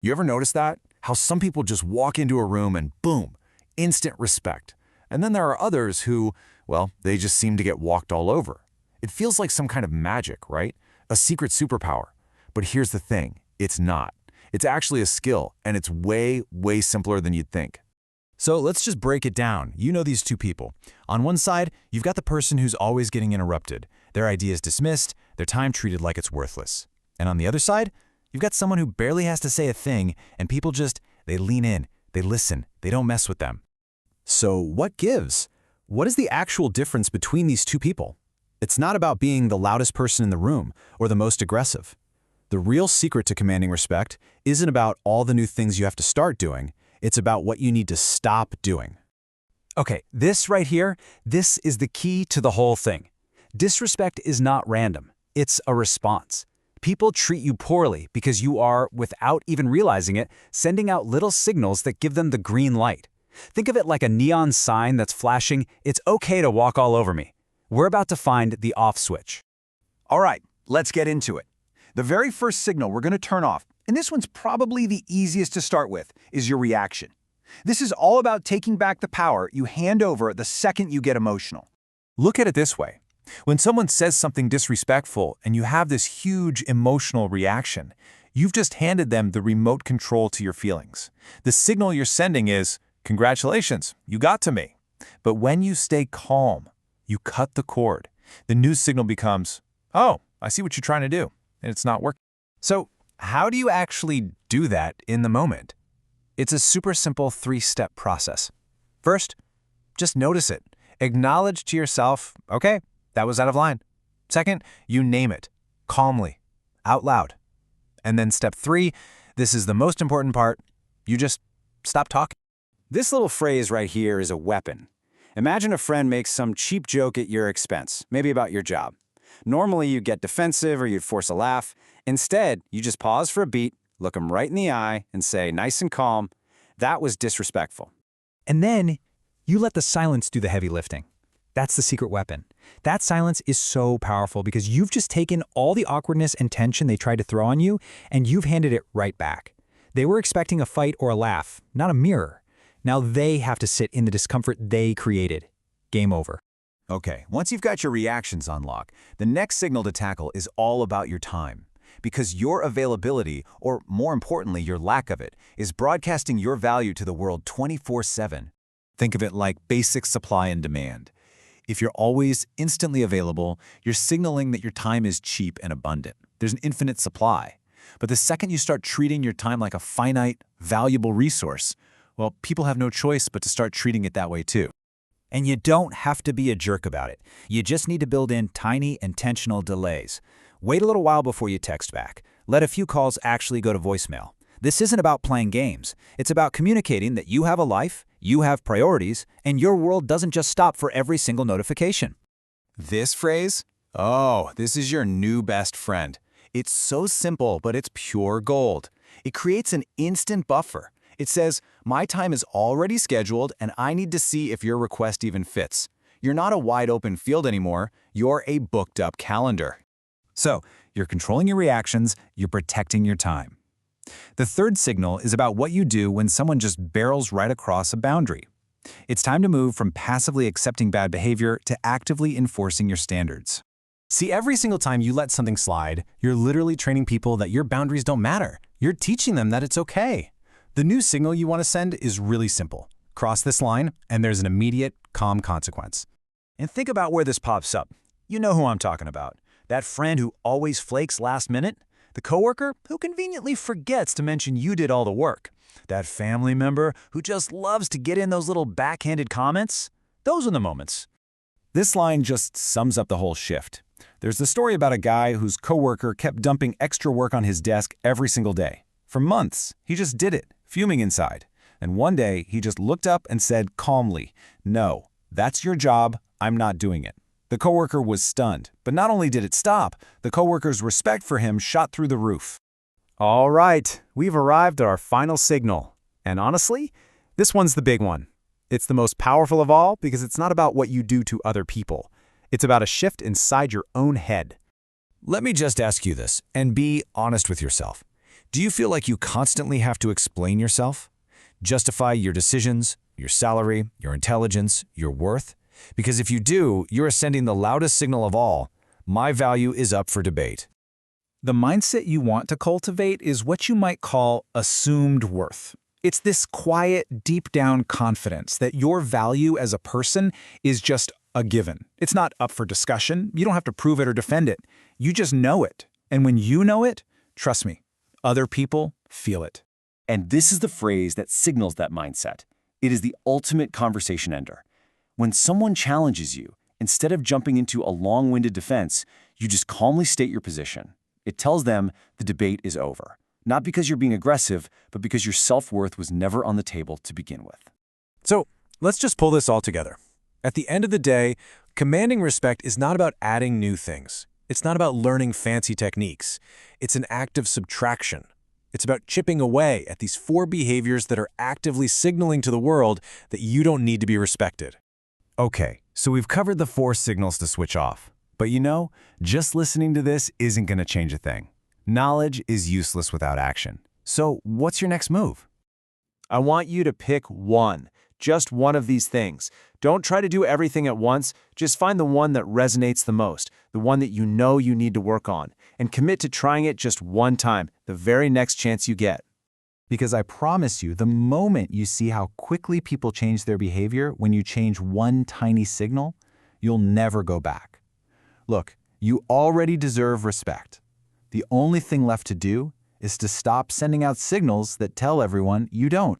You ever notice that? How some people just walk into a room and boom, instant respect. And then there are others who, well, they just seem to get walked all over. It feels like some kind of magic, right? A secret superpower. But here's the thing, it's not. It's actually a skill, and it's way, way simpler than you'd think. So let's just break it down. You know these two people. On one side, you've got the person who's always getting interrupted, their ideas dismissed, their time treated like it's worthless. And on the other side, you've got someone who barely has to say a thing, and people just, they lean in, they listen, they don't mess with them. So what gives? What is the actual difference between these two people? It's not about being the loudest person in the room or the most aggressive. The real secret to commanding respect isn't about all the new things you have to start doing. It's about what you need to stop doing. Okay, this right here, this is the key to the whole thing. Disrespect is not random. It's a response. People treat you poorly because you are, without even realizing it, sending out little signals that give them the green light. Think of it like a neon sign that's flashing, "It's okay to walk all over me." We're about to find the off switch. All right, let's get into it. The very first signal we're going to turn off, and this one's probably the easiest to start with, is your reaction. This is all about taking back the power you hand over the second you get emotional. Look at it this way. When someone says something disrespectful and you have this huge emotional reaction, you've just handed them the remote control to your feelings. The signal you're sending is, "Congratulations, you got to me." But when you stay calm, you cut the cord. The new signal becomes, "Oh, I see what you're trying to do, and it's not working." So how do you actually do that in the moment? It's a super simple 3-step process. First, just notice it. Acknowledge to yourself, okay, that was out of line. Second, you name it, calmly, out loud. And then step 3, this is the most important part, you just stop talking. This little phrase right here is a weapon. Imagine a friend makes some cheap joke at your expense, maybe about your job. Normally, you'd get defensive or you'd force a laugh. Instead, you just pause for a beat, look them right in the eye, and say, nice and calm, "That was disrespectful." And then, you let the silence do the heavy lifting. That's the secret weapon. That silence is so powerful because you've just taken all the awkwardness and tension they tried to throw on you, and you've handed it right back. They were expecting a fight or a laugh, not a mirror. Now they have to sit in the discomfort they created. Game over. Okay, once you've got your reactions on lock, the next signal to tackle is all about your time. Because your availability, or more importantly, your lack of it, is broadcasting your value to the world 24/7. Think of it like basic supply and demand. If you're always instantly available, you're signaling that your time is cheap and abundant. There's an infinite supply. But the second you start treating your time like a finite, valuable resource, well, people have no choice but to start treating it that way too. And you don't have to be a jerk about it. You just need to build in tiny, intentional delays. Wait a little while before you text back. Let a few calls actually go to voicemail. This isn't about playing games. It's about communicating that you have a life, you have priorities, and your world doesn't just stop for every single notification. This phrase? Oh, this is your new best friend. It's so simple, but it's pure gold. It creates an instant buffer. It says, my time is already scheduled and I need to see if your request even fits. You're not a wide open field anymore, you're a booked up calendar. So, you're controlling your reactions, you're protecting your time. The third signal is about what you do when someone just barrels right across a boundary. It's time to move from passively accepting bad behavior to actively enforcing your standards. See, every single time you let something slide, you're literally training people that your boundaries don't matter. You're teaching them that it's okay. The new signal you want to send is really simple. Cross this line, and there's an immediate, calm consequence. And think about where this pops up. You know who I'm talking about. That friend who always flakes last minute? The coworker who conveniently forgets to mention you did all the work? That family member who just loves to get in those little backhanded comments? Those are the moments. This line just sums up the whole shift. There's the story about a guy whose coworker kept dumping extra work on his desk every single day. For months, he just did it, fuming inside. And one day, he just looked up and said calmly, "No, that's your job, I'm not doing it." The coworker was stunned, but not only did it stop, the coworker's respect for him shot through the roof. All right, we've arrived at our final signal. And honestly, this one's the big one. It's the most powerful of all because it's not about what you do to other people. It's about a shift inside your own head. Let me just ask you this, and be honest with yourself. Do you feel like you constantly have to explain yourself? Justify your decisions, your salary, your intelligence, your worth? Because if you do, you're sending the loudest signal of all: my value is up for debate. The mindset you want to cultivate is what you might call assumed worth. It's this quiet, deep-down confidence that your value as a person is just a given. It's not up for discussion. You don't have to prove it or defend it. You just know it. And when you know it, trust me, other people feel it. And this is the phrase that signals that mindset. It is the ultimate conversation ender. When someone challenges you, instead of jumping into a long-winded defense, you just calmly state your position. It tells them the debate is over. Not because you're being aggressive, but because your self-worth was never on the table to begin with. So let's just pull this all together. At the end of the day, commanding respect is not about adding new things. It's not about learning fancy techniques. It's an act of subtraction. It's about chipping away at these 4 behaviors that are actively signaling to the world that you don't need to be respected. Okay, so we've covered the 4 signals to switch off. But you know, just listening to this isn't going to change a thing. Knowledge is useless without action. So what's your next move? I want you to pick one, just one of these things. Don't try to do everything at once. Just find the one that resonates the most, the one that you know you need to work on, and commit to trying it just one time, the very next chance you get. Because I promise you, the moment you see how quickly people change their behavior when you change one tiny signal, you'll never go back. Look, you already deserve respect. The only thing left to do is to stop sending out signals that tell everyone you don't.